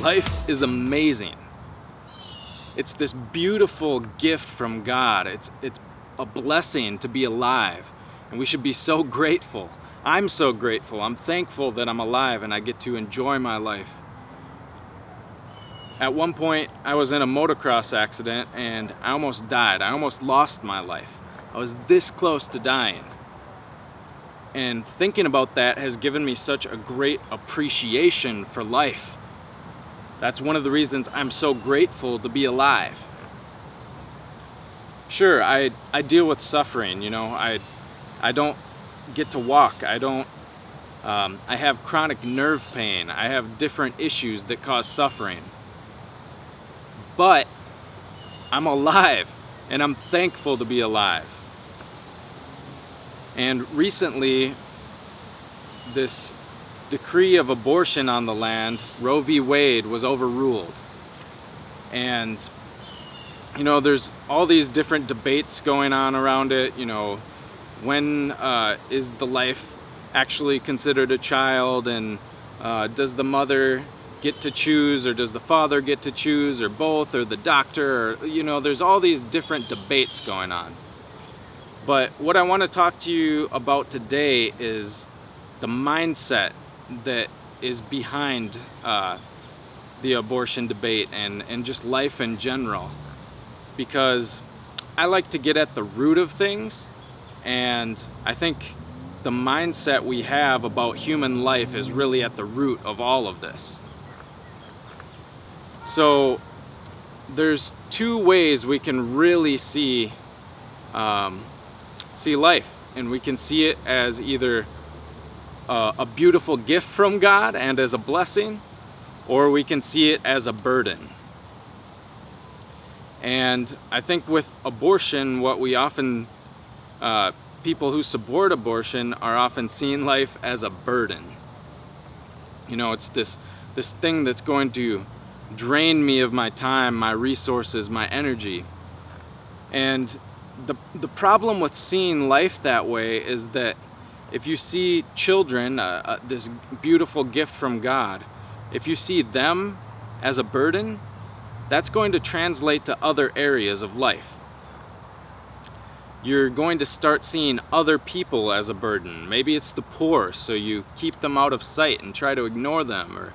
Life is amazing. It's this beautiful gift from God. It's a blessing to be alive, and we should be so grateful. I'm so grateful. I'm thankful that I'm alive and I get to enjoy my life. At one point, I was in a motocross accident and I almost died. I almost lost my life. I was this close to dying. And thinking about that has given me such a great appreciation for life. That's one of the reasons I'm so grateful to be alive. Sure, I deal with suffering, you know. I don't get to walk. I have chronic nerve pain. I have different issues that cause suffering. But I'm alive, and I'm thankful to be alive. And recently, this decree of abortion on the land, Roe v. Wade, was overruled. And, you know, there's all these different debates going on around it. You know, when is the life actually considered a child, and does the mother get to choose, or does the father get to choose, or both, or the doctor, or, you know, there's all these different debates going on. But what I want to talk to you about today is the mindset that is behind the abortion debate and just life in general. Because I like to get at the root of things, and I think the mindset we have about human life is really at the root of all of this. So there's two ways we can really see life, and we can see it as either a beautiful gift from God and as a blessing, or we can see it as a burden. And I think with abortion, what we often, people who support abortion are often seeing life as a burden. You know, it's this thing that's going to drain me of my time, my resources, my energy. And the problem with seeing life that way is that if you see children, this beautiful gift from God, if you see them as a burden, that's going to translate to other areas of life. You're going to start seeing other people as a burden. Maybe it's the poor, so you keep them out of sight and try to ignore them. Or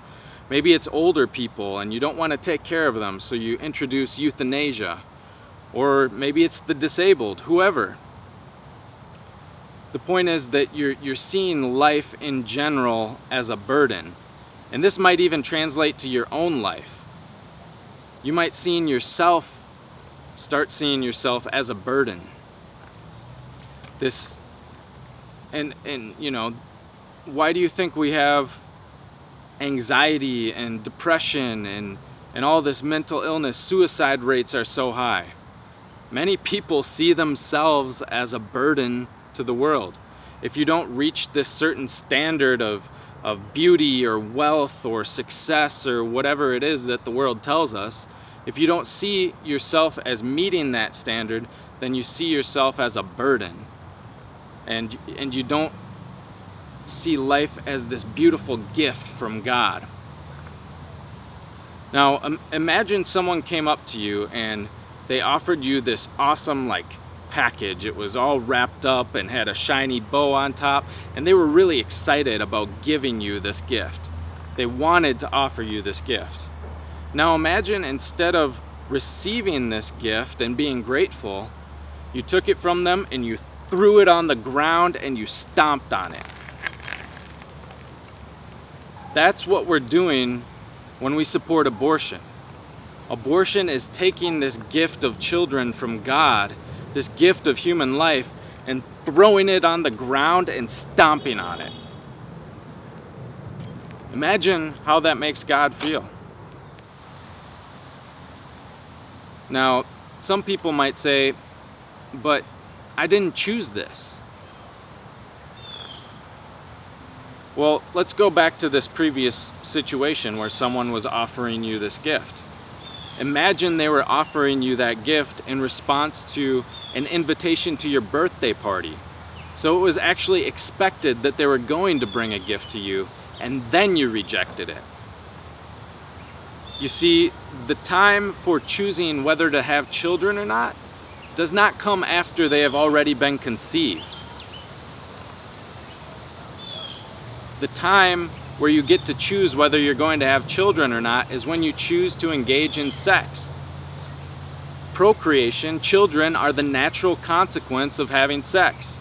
maybe it's older people and you don't want to take care of them, so you introduce euthanasia. Or maybe it's the disabled, whoever. The point is that you're seeing life in general as a burden. And this might even translate to your own life. You might start seeing yourself as a burden. And you know, why do you think we have anxiety and depression and all this mental illness? Suicide rates are so high. Many people see themselves as a burden to the world. If you don't reach this certain standard of beauty or wealth or success or whatever it is that the world tells us, if you don't see yourself as meeting that standard, then you see yourself as a burden. And you don't see life as this beautiful gift from God. Now, imagine someone came up to you and they offered you this awesome package. It was all wrapped up and had a shiny bow on top, and they were really excited about giving you this gift. They wanted to offer you this gift. Now imagine, instead of receiving this gift and being grateful, you took it from them and you threw it on the ground and you stomped on it. That's what we're doing when we support abortion. Abortion is taking this gift of children from God, this gift of human life, and throwing it on the ground and stomping on it. Imagine how that makes God feel. Now, some people might say, but I didn't choose this. Well, let's go back to this previous situation where someone was offering you this gift. Imagine they were offering you that gift in response to an invitation to your birthday party. So it was actually expected that they were going to bring a gift to you, and then you rejected it. You see, the time for choosing whether to have children or not does not come after they have already been conceived. The time where you get to choose whether you're going to have children or not is when you choose to engage in sex. Procreation, children are the natural consequence of having sex.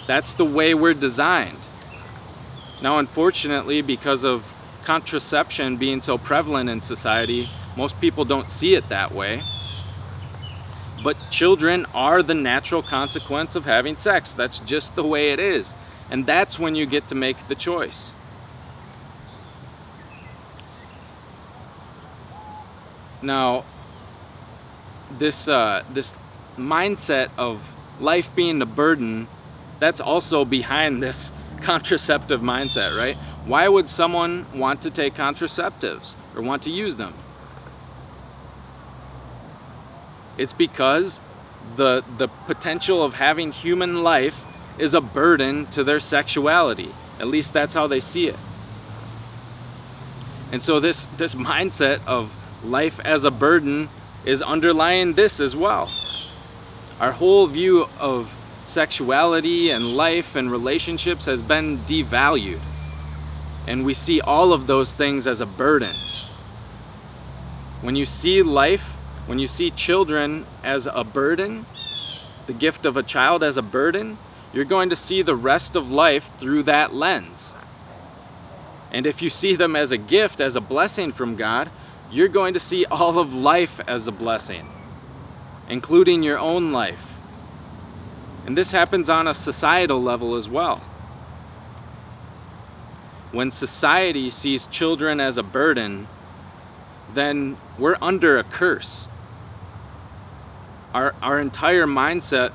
That's the way we're designed. Now, unfortunately, because of contraception being so prevalent in society, most people don't see it that way. But children are the natural consequence of having sex. That's just the way it is. And that's when you get to make the choice. Now, this mindset of life being a burden, that's also behind this contraceptive mindset, right? Why would someone want to take contraceptives or want to use them? It's because the potential of having human life is a burden to their sexuality. At least that's how they see it. And so this mindset of life as a burden is underlying this as well. Our whole view of sexuality and life and relationships has been devalued. And we see all of those things as a burden. When you see life, when you see children as a burden, the gift of a child as a burden, you're going to see the rest of life through that lens. And if you see them as a gift, as a blessing from God, you're going to see all of life as a blessing, including your own life. And this happens on a societal level as well. When society sees children as a burden, then we're under a curse. Our entire mindset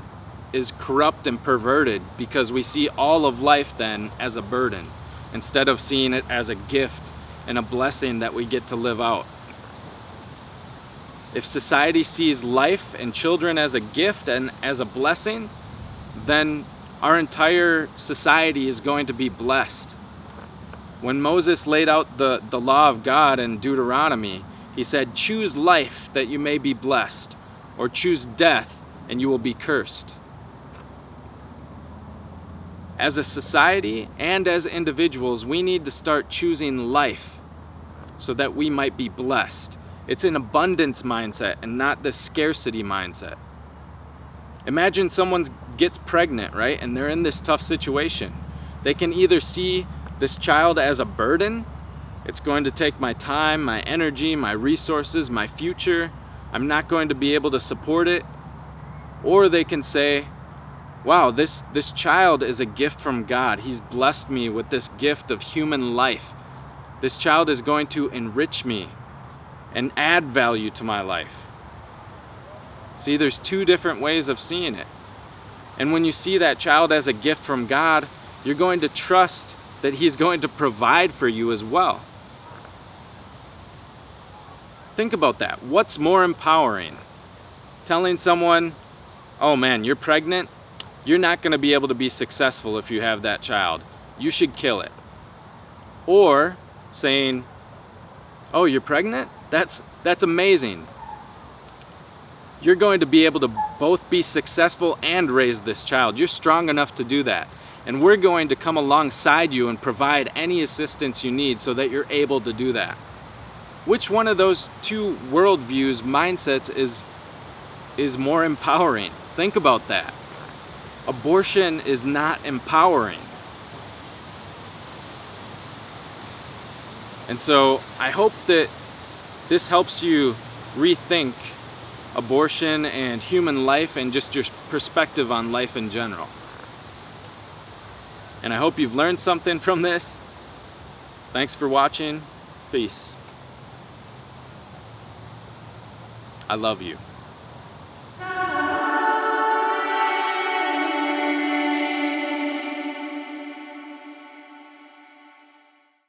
is corrupt and perverted because we see all of life then as a burden instead of seeing it as a gift and a blessing that we get to live out. If society sees life and children as a gift and as a blessing, then our entire society is going to be blessed. When Moses laid out the law of God in Deuteronomy, he said, "Choose life that you may be blessed, or choose death and you will be cursed." As a society and as individuals, we need to start choosing life so that we might be blessed. It's an abundance mindset and not the scarcity mindset. Imagine someone gets pregnant, right? And they're in this tough situation. They can either see this child as a burden. It's going to take my time, my energy, my resources, my future. I'm not going to be able to support it. Or they can say, wow, this child is a gift from God. He's blessed me with this gift of human life. This child is going to enrich me and add value to my life. See, there's two different ways of seeing it. And when you see that child as a gift from God, you're going to trust that He's going to provide for you as well. Think about that. What's more empowering? Telling someone, oh man, you're pregnant? You're not going to be able to be successful if you have that child. You should kill it. Or saying, oh, you're pregnant? That's amazing. You're going to be able to both be successful and raise this child. You're strong enough to do that. And we're going to come alongside you and provide any assistance you need so that you're able to do that. Which one of those two worldviews, mindsets, is more empowering? Think about that. Abortion is not empowering. And so I hope that this helps you rethink abortion and human life and just your perspective on life in general. And I hope you've learned something from this. Thanks for watching. Peace. I love you.